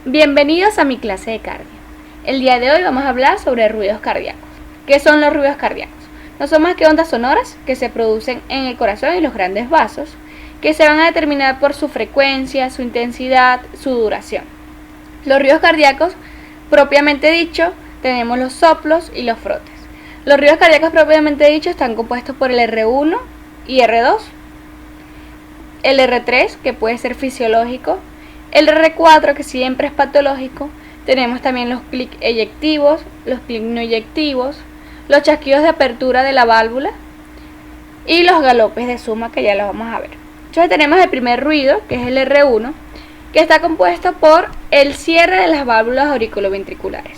Bienvenidos a mi clase de cardio. El día de hoy vamos a hablar sobre ruidos cardíacos. ¿Qué son los ruidos cardíacos? No son más que ondas sonoras que se producen en el corazón y los grandes vasos, que se van a determinar por su frecuencia, su intensidad, su duración. Los ruidos cardíacos, propiamente dicho, tenemos los soplos y los frotes. Los ruidos cardíacos propiamente dicho están compuestos por el R1 y R2, el R3, que puede ser fisiológico, el R4, que siempre es patológico. Tenemos también los clics eyectivos, los clics no eyectivos, los chasquidos de apertura de la válvula y los galopes de suma, que ya los vamos a ver. Entonces tenemos el primer ruido, que es el R1, que está compuesto por el cierre de las válvulas auriculoventriculares.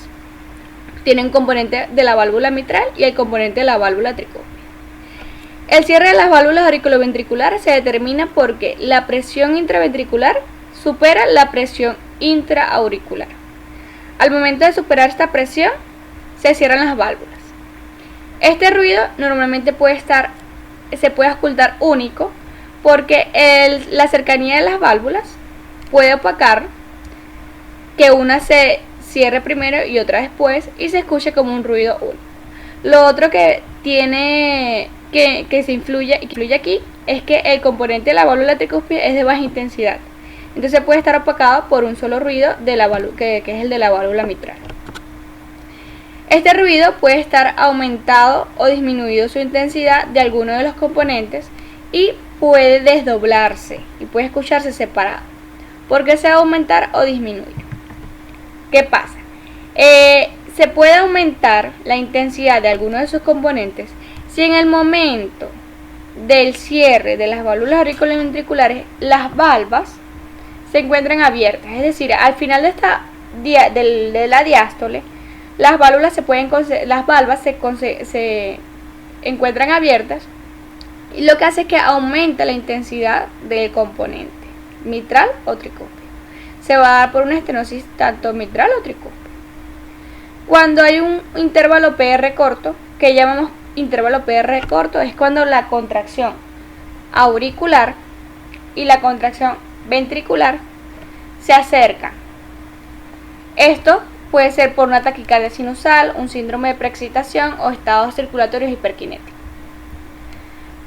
Tiene un componente de la válvula mitral y el componente de la válvula tricúspide. El cierre de las válvulas auriculoventriculares se determina porque la presión intraventricular supera la presión intraauricular. Al momento de superar esta presión, se cierran las válvulas. Este ruido normalmente se puede ocultar único porque la cercanía de las válvulas puede opacar que una se cierre primero y otra después y se escuche como un ruido único. Lo otro que tiene que se influye aquí es que el componente de la válvula tricúspide es de baja intensidad. Entonces puede estar opacado por un solo ruido que es el de la válvula mitral. Este ruido puede estar aumentado o disminuido su intensidad de alguno de los componentes y puede desdoblarse y puede escucharse separado, porque se va a aumentar o disminuir. ¿Qué pasa? Se puede aumentar la intensidad de alguno de sus componentes si en el momento del cierre de las válvulas auriculoventriculares las valvas se encuentran abiertas, es decir, al final de la diástole las válvulas se encuentran abiertas, y lo que hace es que aumenta la intensidad del componente mitral o tricúspide. Se va a dar por una estenosis tanto mitral o tricúspide. Cuando hay un intervalo PR corto, que llamamos intervalo PR corto, es cuando la contracción auricular y la contracción ventricular se acercan. Esto puede ser por una taquicardia sinusal, un síndrome de preexcitación o estados circulatorios hiperkinéticos.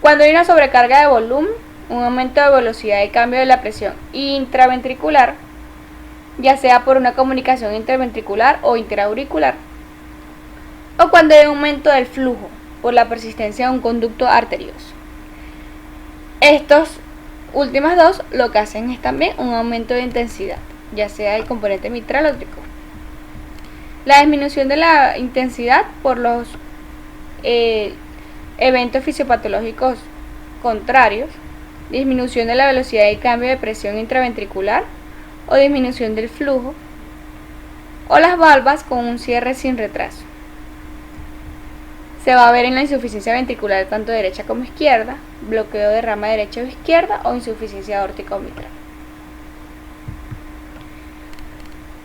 Cuando hay una sobrecarga de volumen, un aumento de velocidad y cambio de la presión intraventricular, ya sea por una comunicación interventricular o interauricular, o cuando hay un aumento del flujo por la persistencia de un conducto arterioso. Estos últimas dos lo que hacen es también un aumento de intensidad, ya sea el componente mitral o tricúspide. La disminución de la intensidad por los eventos fisiopatológicos contrarios, disminución de la velocidad y cambio de presión intraventricular o disminución del flujo, o las valvas con un cierre sin retraso. Se va a ver en la insuficiencia ventricular tanto derecha como izquierda, bloqueo de rama derecha o izquierda o insuficiencia aórtica o mitral.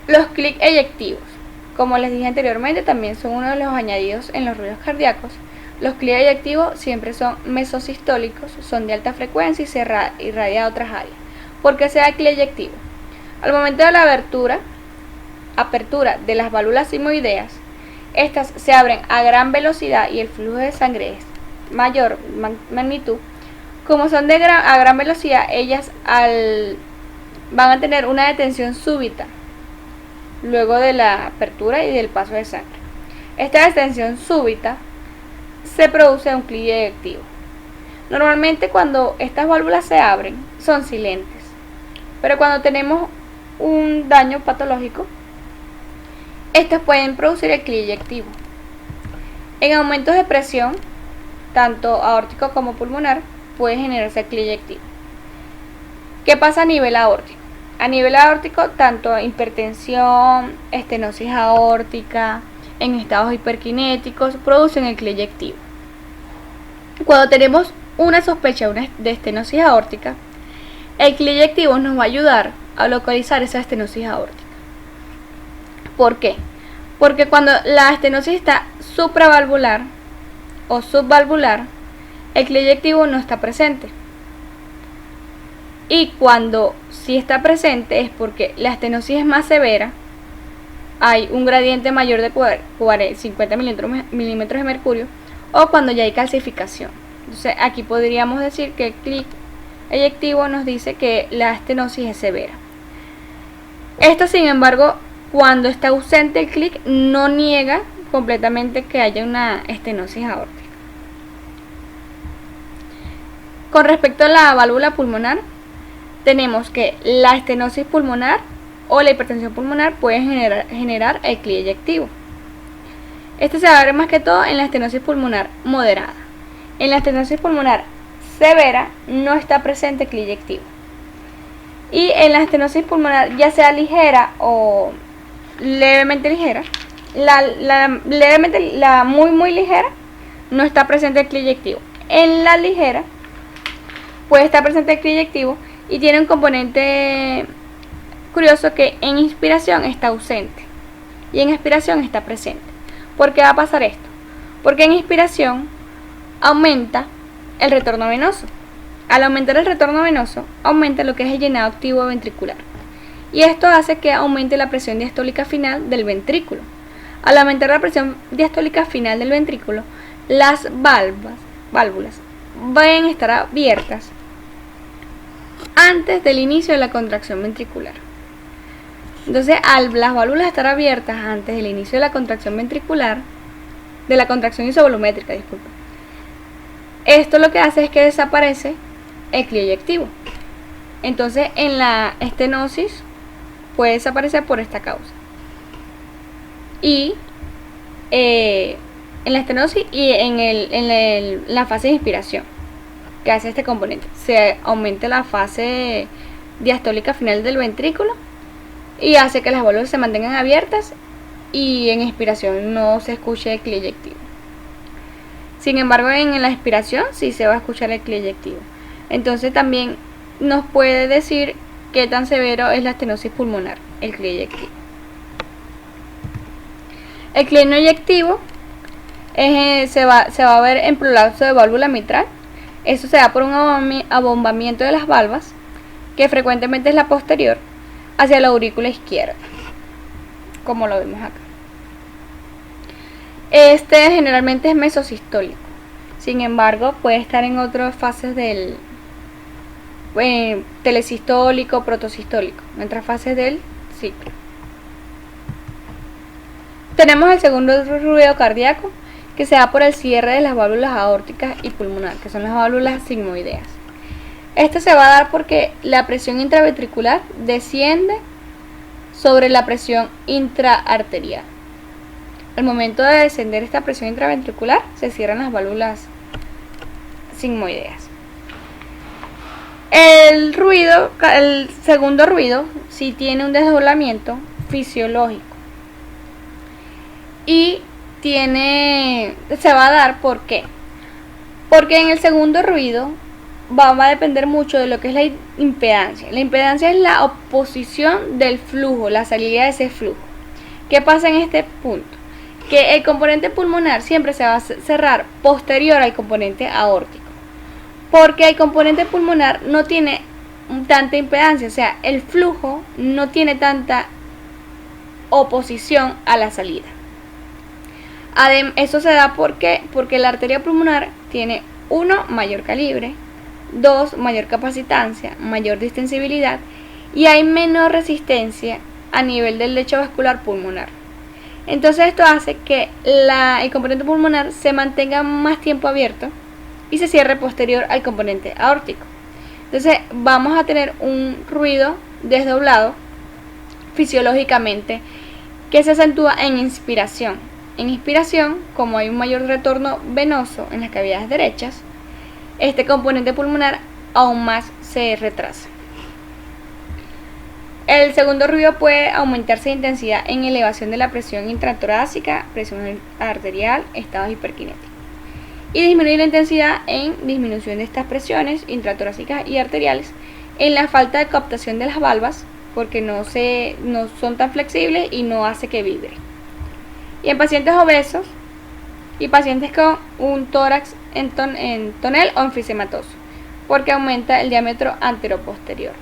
Los clics eyectivos, como les dije anteriormente, también son uno de los añadidos en los ruidos cardíacos. Los clics eyectivos siempre son mesosistólicos, son de alta frecuencia y se irradia a otras áreas. ¿Por qué se da clic eyectivo? Al momento de la apertura de las válvulas simoideas, estas se abren a gran velocidad y el flujo de sangre es mayor magnitud. Como son a gran velocidad, ellas van a tener una detención súbita luego de la apertura y del paso de sangre. Esta detención súbita se produce un clic eyectivo. Normalmente cuando estas válvulas se abren son silentes, pero cuando tenemos un daño patológico, estos pueden producir el clic eyectivo. En aumentos de presión, tanto aórtico como pulmonar, puede generarse el clic eyectivo. ¿Qué pasa a nivel aórtico? A nivel aórtico, tanto hipertensión, estenosis aórtica, en estados hiperkinéticos, producen el clic eyectivo. Cuando tenemos una sospecha de estenosis aórtica, el clic eyectivo nos va a ayudar a localizar esa estenosis aórtica. ¿Por qué? Porque cuando la estenosis está supravalvular o subvalvular, el clic eyectivo no está presente. Y cuando sí está presente es porque la estenosis es más severa, hay un gradiente mayor de 50 milímetros de mercurio, o cuando ya hay calcificación. Entonces aquí podríamos decir que el clic eyectivo nos dice que la estenosis es severa. Esto, sin embargo, cuando está ausente el clic, no niega completamente que haya una estenosis aórtica. Con respecto a la válvula pulmonar, tenemos que la estenosis pulmonar o la hipertensión pulmonar puede generar el clic eyectivo. Este se va a ver más que todo en la estenosis pulmonar moderada. En la estenosis pulmonar severa no está presente el clic eyectivo. Y en la estenosis pulmonar, ya sea ligera o levemente ligera, la muy ligera, no está presente el clic eyectivo. En la ligera puede estar presente el clic eyectivo y tiene un componente curioso que en inspiración está ausente y en expiración está presente. ¿Por qué va a pasar esto? Porque en inspiración aumenta el retorno venoso. Al aumentar el retorno venoso, aumenta lo que es el llenado activo ventricular. Y esto hace que aumente la presión diastólica final del ventrículo. Al aumentar la presión diastólica final del ventrículo, las válvulas van a estar abiertas antes del inicio de la contracción ventricular. Entonces, al las válvulas estar abiertas antes del inicio de la contracción ventricular, de la contracción isovolumétrica, disculpa, esto lo que hace es que desaparece el clic eyectivo. Entonces, en la estenosis puede desaparecer por esta causa. Y en la estenosis y en la fase de inspiración, que hace este componente, se aumenta la fase diastólica final del ventrículo y hace que las válvulas se mantengan abiertas y en inspiración no se escuche el clic eyectivo. Sin embargo, en la expiración sí se va a escuchar el clic eyectivo. Entonces también nos puede decir qué tan severo es la estenosis pulmonar, el clic eyectivo. El clic no eyectivo se va a ver en prolapso de válvula mitral. Eso se da por un abombamiento de las valvas, que frecuentemente es la posterior, hacia la aurícula izquierda, como lo vemos acá. Este generalmente es mesosistólico. Sin embargo, puede estar en otras fases del telesistólico, protosistólico, en otras fases del ciclo. Tenemos el segundo ruido cardíaco, que se da por el cierre de las válvulas aórticas y pulmonar, que son las válvulas sigmoideas. Esto se va a dar porque la presión intraventricular desciende sobre la presión intraarterial. Al momento de descender esta presión intraventricular, se cierran las válvulas sigmoideas. El segundo ruido sí tiene un desdoblamiento fisiológico y se va a dar, ¿por qué? Porque en el segundo ruido va a depender mucho de lo que es la impedancia. La impedancia es la oposición del flujo, la salida de ese flujo. ¿Qué pasa en este punto? Que el componente pulmonar siempre se va a cerrar posterior al componente aórtico, porque el componente pulmonar no tiene tanta impedancia, o sea, el flujo no tiene tanta oposición a la salida. Eso se da porque la arteria pulmonar tiene 1, mayor calibre, 2, mayor capacitancia, mayor distensibilidad y hay menor resistencia a nivel del lecho vascular pulmonar. Entonces esto hace que el componente pulmonar se mantenga más tiempo abierto y se cierre posterior al componente aórtico. Entonces vamos a tener un ruido desdoblado fisiológicamente que se acentúa en inspiración. En inspiración, como hay un mayor retorno venoso en las cavidades derechas, este componente pulmonar aún más se retrasa. El segundo ruido puede aumentarse de intensidad en elevación de la presión intratorácica, presión arterial, estados hiperkinéticos, y disminuir la intensidad en disminución de estas presiones intratorácicas y arteriales en la falta de captación de las valvas, porque no son tan flexibles y no hace que vibre. Y en pacientes obesos y pacientes con un tórax en tonel o enfisematoso, porque aumenta el diámetro anteroposterior.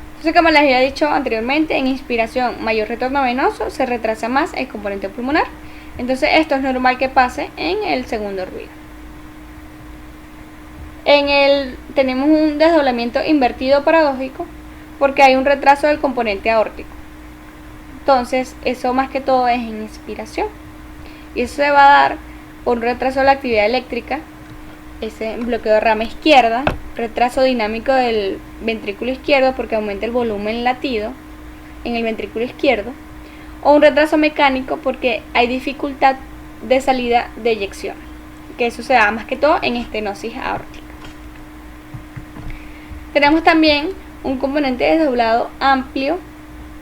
Entonces, como les había dicho anteriormente, en inspiración, mayor retorno venoso, se retrasa más el componente pulmonar. Entonces, esto es normal que pase en el segundo ruido. Tenemos un desdoblamiento invertido paradójico porque hay un retraso del componente aórtico. Entonces, eso más que todo es en inspiración. Y eso se va a dar por un retraso de la actividad eléctrica, ese bloqueo de rama izquierda, retraso dinámico del ventrículo izquierdo porque aumenta el volumen latido en el ventrículo izquierdo, o un retraso mecánico porque hay dificultad de salida de eyección, que eso se da más que todo en estenosis aórtica. Tenemos también un componente desdoblado amplio,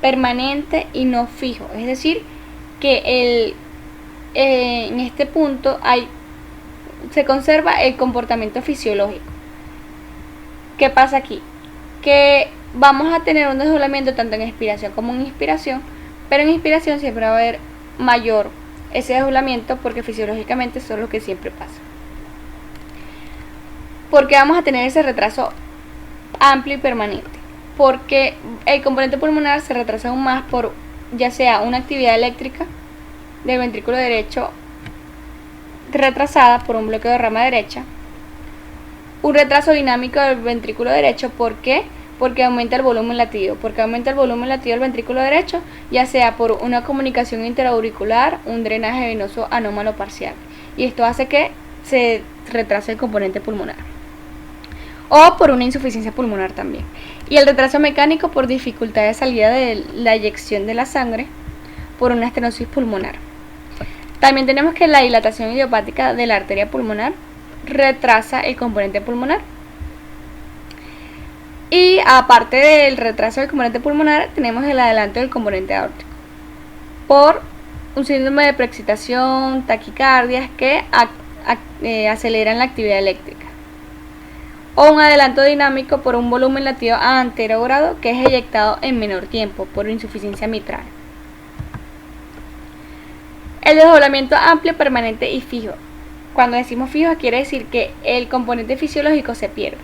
permanente y no fijo, es decir, que en este punto se conserva el comportamiento fisiológico. ¿Qué pasa aquí? Que vamos a tener un desdoblamiento tanto en expiración como en inspiración, pero en inspiración siempre va a haber mayor ese desdoblamiento porque fisiológicamente eso es lo que siempre pasa. ¿Por qué vamos a tener ese retraso amplio y permanente? Porque el componente pulmonar se retrasa aún más por ya sea una actividad eléctrica del ventrículo derecho retrasada por un bloqueo de rama derecha, un retraso dinámico del ventrículo derecho. ¿Por qué? Porque aumenta el volumen latido. Porque aumenta el volumen latido del ventrículo derecho, ya sea por una comunicación interauricular, un drenaje venoso anómalo parcial. Y esto hace que se retrase el componente pulmonar. O por una insuficiencia pulmonar también. Y el retraso mecánico por dificultad de salida de la eyección de la sangre por una estenosis pulmonar. También tenemos que la dilatación idiopática de la arteria pulmonar retrasa el componente pulmonar. Y aparte del retraso del componente pulmonar, tenemos el adelanto del componente aórtico por un síndrome de preexcitación, taquicardias que aceleran la actividad eléctrica, o un adelanto dinámico por un volumen latido anterogrado que es eyectado en menor tiempo por insuficiencia mitral. El desdoblamiento amplio, permanente y fijo. Cuando decimos fijo quiere decir que el componente fisiológico se pierde.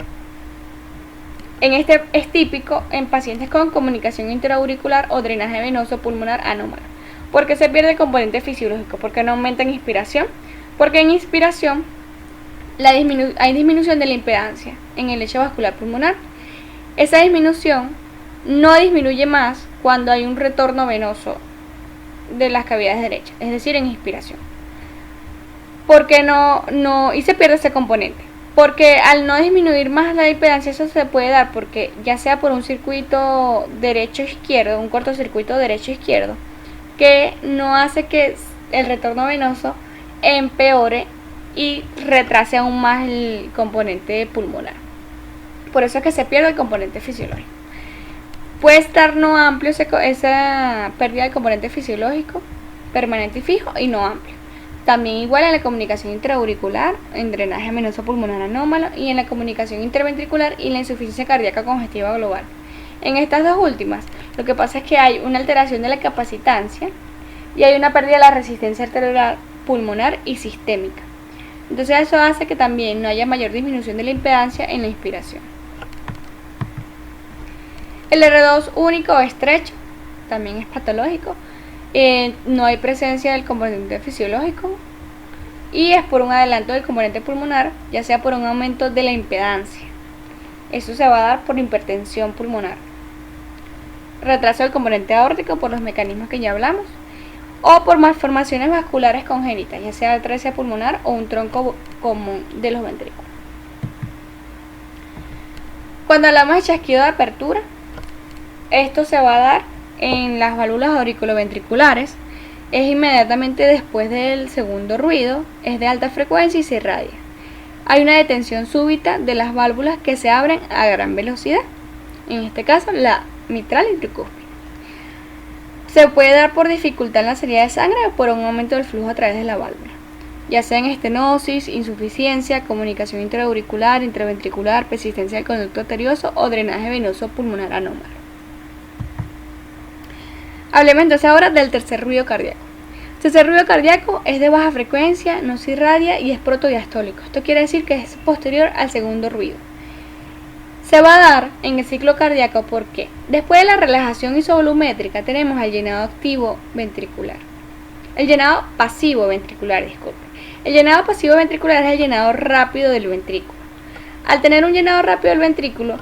Este es típico en pacientes con comunicación interauricular o drenaje venoso pulmonar anómalo. ¿Por qué se pierde el componente fisiológico? Porque no aumenta en inspiración. Porque en inspiración hay disminución de la impedancia en el lecho vascular pulmonar. Esa disminución no disminuye más cuando hay un retorno venoso de las cavidades derechas, es decir, en inspiración. Porque y se pierde ese componente. Porque al no disminuir más la impedancia, eso se puede dar porque ya sea por un circuito derecho-izquierdo, un cortocircuito derecho-izquierdo, que no hace que el retorno venoso empeore y retrase aún más el componente pulmonar. Por eso es que se pierde el componente fisiológico. Puede estar no amplio esa pérdida del componente fisiológico, permanente y fijo, y no amplio. También igual en la comunicación intraauricular, en drenaje venoso pulmonar anómalo, y en la comunicación interventricular y la insuficiencia cardíaca congestiva global. En estas dos últimas, lo que pasa es que hay una alteración de la capacitancia y hay una pérdida de la resistencia arterial pulmonar y sistémica. Entonces eso hace que también no haya mayor disminución de la impedancia en la inspiración. El R2 único o estrecho también es patológico. No hay presencia del componente fisiológico y es por un adelanto del componente pulmonar, ya sea por un aumento de la impedancia. Eso se va a dar por hipertensión pulmonar. Retraso del componente aórtico por los mecanismos que ya hablamos, o por malformaciones vasculares congénitas, ya sea atresia pulmonar o un tronco común de los ventrículos. Cuando hablamos de chasquido de apertura, esto se va a dar en las válvulas auriculoventriculares, es inmediatamente después del segundo ruido, es de alta frecuencia y se irradia. Hay una detención súbita de las válvulas que se abren a gran velocidad, en este caso la mitral y tricúspide. Se puede dar por dificultad en la salida de sangre o por un aumento del flujo a través de la válvula, ya sea en estenosis, insuficiencia, comunicación intraauricular, intraventricular, persistencia del conducto arterioso o drenaje venoso pulmonar anómalo. Hablemos entonces ahora del tercer ruido cardíaco. Tercer ruido cardíaco es de baja frecuencia, no se irradia y es protodiastólico. Esto quiere decir que es posterior al segundo ruido. Se va a dar en el ciclo cardíaco porque después de la relajación isovolumétrica tenemos el llenado activo ventricular. El llenado pasivo ventricular, disculpe. El llenado pasivo ventricular es el llenado rápido del ventrículo. Al tener un llenado rápido del ventrículo,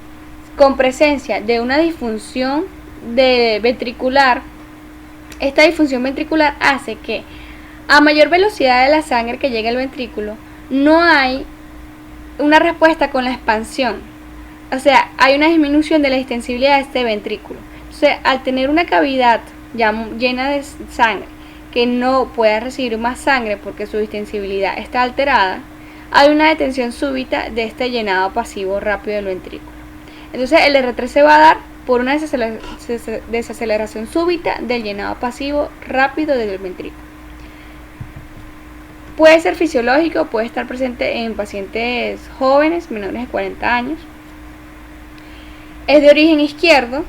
con presencia de una disfunción ventricular, esta disfunción ventricular hace que a mayor velocidad de la sangre que llega al ventrículo, no hay una respuesta con la expansión. O sea, hay una disminución de la extensibilidad de este ventrículo. Entonces, al tener una cavidad ya llena de sangre que no pueda recibir más sangre porque su extensibilidad está alterada, hay una detención súbita de este llenado pasivo rápido del ventrículo. Entonces, el R3 se va a dar por una desaceleración súbita del llenado pasivo rápido del ventrículo. Puede ser fisiológico, puede estar presente en pacientes jóvenes, menores de 40 años. Es de origen izquierdo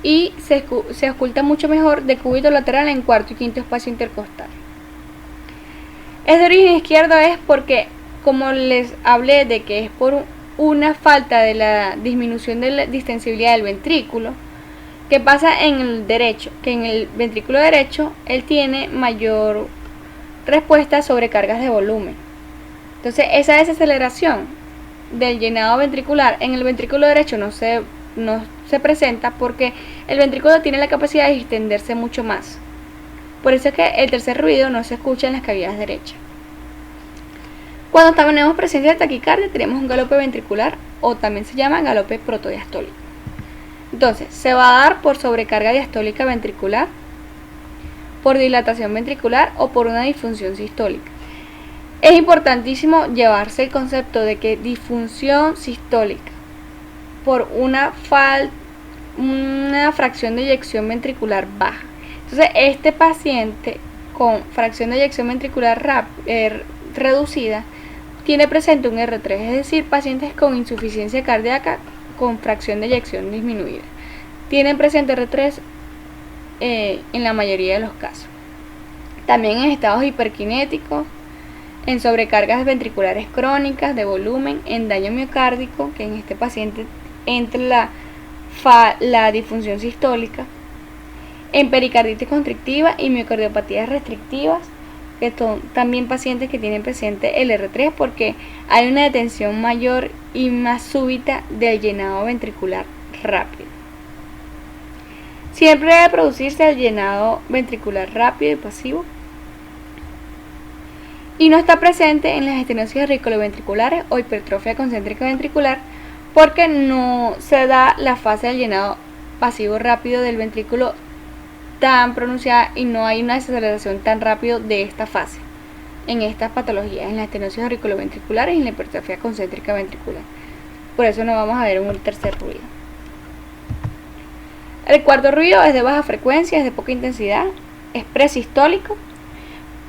y se oculta mucho mejor de cúbito lateral en cuarto y quinto espacio intercostal. Es de origen izquierdo es porque, como les hablé de que es por una falta de la disminución de la distensibilidad del ventrículo, que pasa en el derecho, que en el ventrículo derecho él tiene mayor respuesta sobre cargas de volumen. Entonces esa desaceleración del llenado ventricular en el ventrículo derecho no se presenta porque el ventrículo tiene la capacidad de extenderse mucho más. Por eso es que el tercer ruido no se escucha en las cavidades derechas. Cuando tenemos presencia de taquicardia tenemos un galope ventricular o también se llama galope protodiastólico. Entonces se va a dar por sobrecarga diastólica ventricular, por dilatación ventricular o por una disfunción sistólica. Es importantísimo llevarse el concepto de que disfunción sistólica por una fracción de eyección ventricular baja. Entonces este paciente con fracción de eyección ventricular reducida tiene presente un R3, es decir, pacientes con insuficiencia cardíaca con fracción de eyección disminuida tienen presente R3 en la mayoría de los casos. También en estados hiperkinéticos, en sobrecargas ventriculares crónicas de volumen, en daño miocárdico, que en este paciente entra la disfunción sistólica, en pericarditis constrictiva y miocardiopatías restrictivas, que son también pacientes que tienen presente el R3 porque hay una detención mayor y más súbita del llenado ventricular rápido. Siempre debe producirse el llenado ventricular rápido y pasivo y no está presente en las estenosis auriculoventriculares o hipertrofia concéntrica ventricular porque no se da la fase del llenado pasivo rápido del ventrículo tan pronunciada y no hay una desaceleración tan rápido de esta fase en estas patologías, en las estenosis auriculoventriculares y en la hipertrofia concéntrica ventricular. Por eso no vamos a ver un tercer ruido. El cuarto ruido es de baja frecuencia, es de poca intensidad, es presistólico.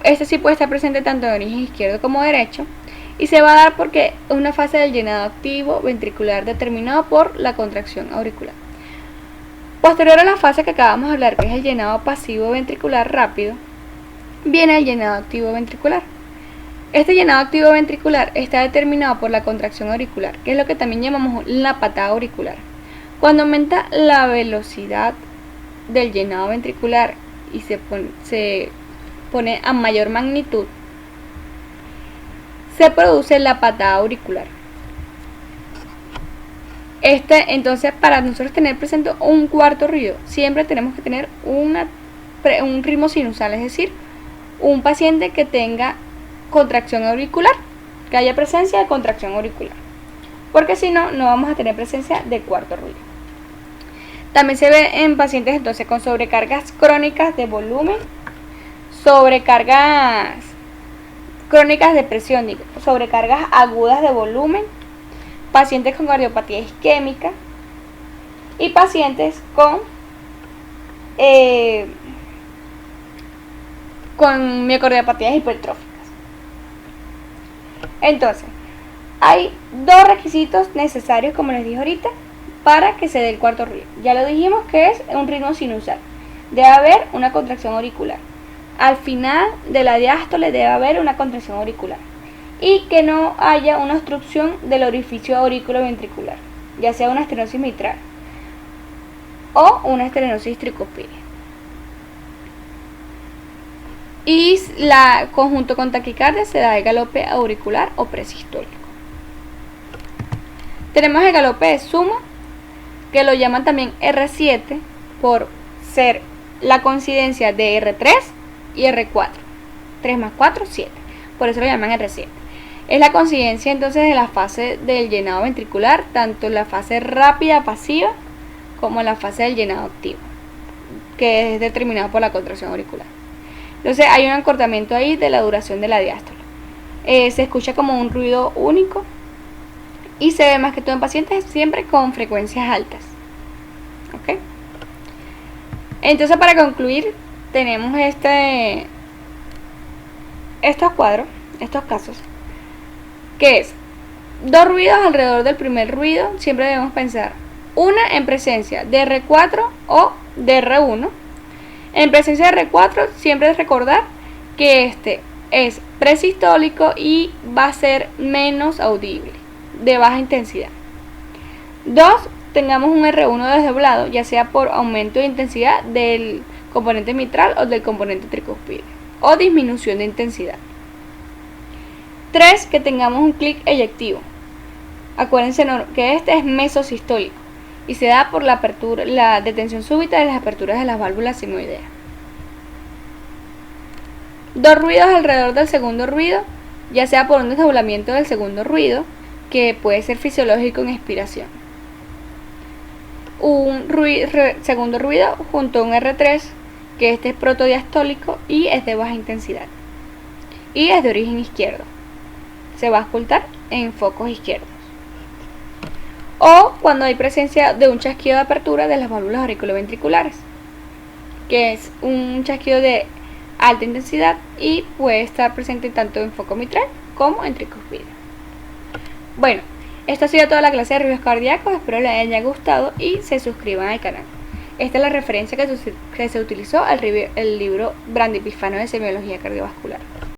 Este sí puede estar presente tanto en origen izquierdo como derecho y se va a dar porque es una fase del llenado activo ventricular determinado por la contracción auricular. Posterior a la fase que acabamos de hablar, que es el llenado pasivo ventricular rápido, viene el llenado activo ventricular. Este llenado activo ventricular está determinado por la contracción auricular, que es lo que también llamamos la patada auricular. Cuando aumenta la velocidad del llenado ventricular y se pone a mayor magnitud, se produce la patada auricular. Entonces, para nosotros tener presente un cuarto ruido, siempre tenemos que tener un ritmo sinusal, es decir, un paciente que tenga contracción auricular, que haya presencia de contracción auricular, porque si no, no vamos a tener presencia de cuarto ruido. También se ve en pacientes entonces con sobrecargas crónicas de volumen, sobrecargas crónicas de presión, sobrecargas agudas de volumen, pacientes con cardiopatía isquémica y pacientes con miocardiopatías hipertróficas. Entonces, hay dos requisitos necesarios, como les dije ahorita, para que se dé el cuarto ruido. Ya lo dijimos que es un ritmo sinusal. Debe haber una contracción auricular. al final de la diástole debe haber una contracción auricular y que no haya una obstrucción del orificio auriculoventricular, ya sea una estenosis mitral o una estenosis tricúspide. Y la conjunto con taquicardia se da el galope auricular o presistólico. Tenemos el galope de suma, que lo llaman también R7 por ser la coincidencia de R3 y R4. 3 más 4, 7. Por eso lo llaman R7. Es la coincidencia entonces de la fase del llenado ventricular, tanto en la fase rápida pasiva como en la fase del llenado activo, que es determinado por la contracción auricular. Entonces hay un acortamiento ahí de la duración de la diástole. Se escucha como un ruido único y se ve más que todo en pacientes siempre con frecuencias altas. ¿Ok? Entonces, para concluir, tenemos estos cuadros, estos casos, que es 2 ruidos alrededor del primer ruido. Siempre debemos pensar una en presencia de R4 o de R1. En presencia de R4 siempre es recordar que este es presistólico y va a ser menos audible, de baja intensidad. 2, tengamos un R1 desdoblado, ya sea por aumento de intensidad del componente mitral o del componente tricúspide, o disminución de intensidad. 3, que tengamos un clic eyectivo. Acuérdense que este es mesosistólico y se da por la detención súbita de las aperturas de las válvulas sinoideas. 2 ruidos alrededor del segundo ruido, ya sea por un desdoblamiento del segundo ruido, que puede ser fisiológico en expiración. Un segundo ruido junto a un R3, que este es protodiastólico y es de baja intensidad y es de origen izquierdo. Se va a ocultar en focos izquierdos. O cuando hay presencia de un chasquido de apertura de las válvulas auriculoventriculares, que es un chasquido de alta intensidad y puede estar presente tanto en foco mitral como en tricúspide. Bueno, esto ha sido toda la clase de ruidos cardíacos. Espero les haya gustado y se suscriban al canal. Esta es la referencia que se utilizó al el libro Brandipizfano de semiología cardiovascular.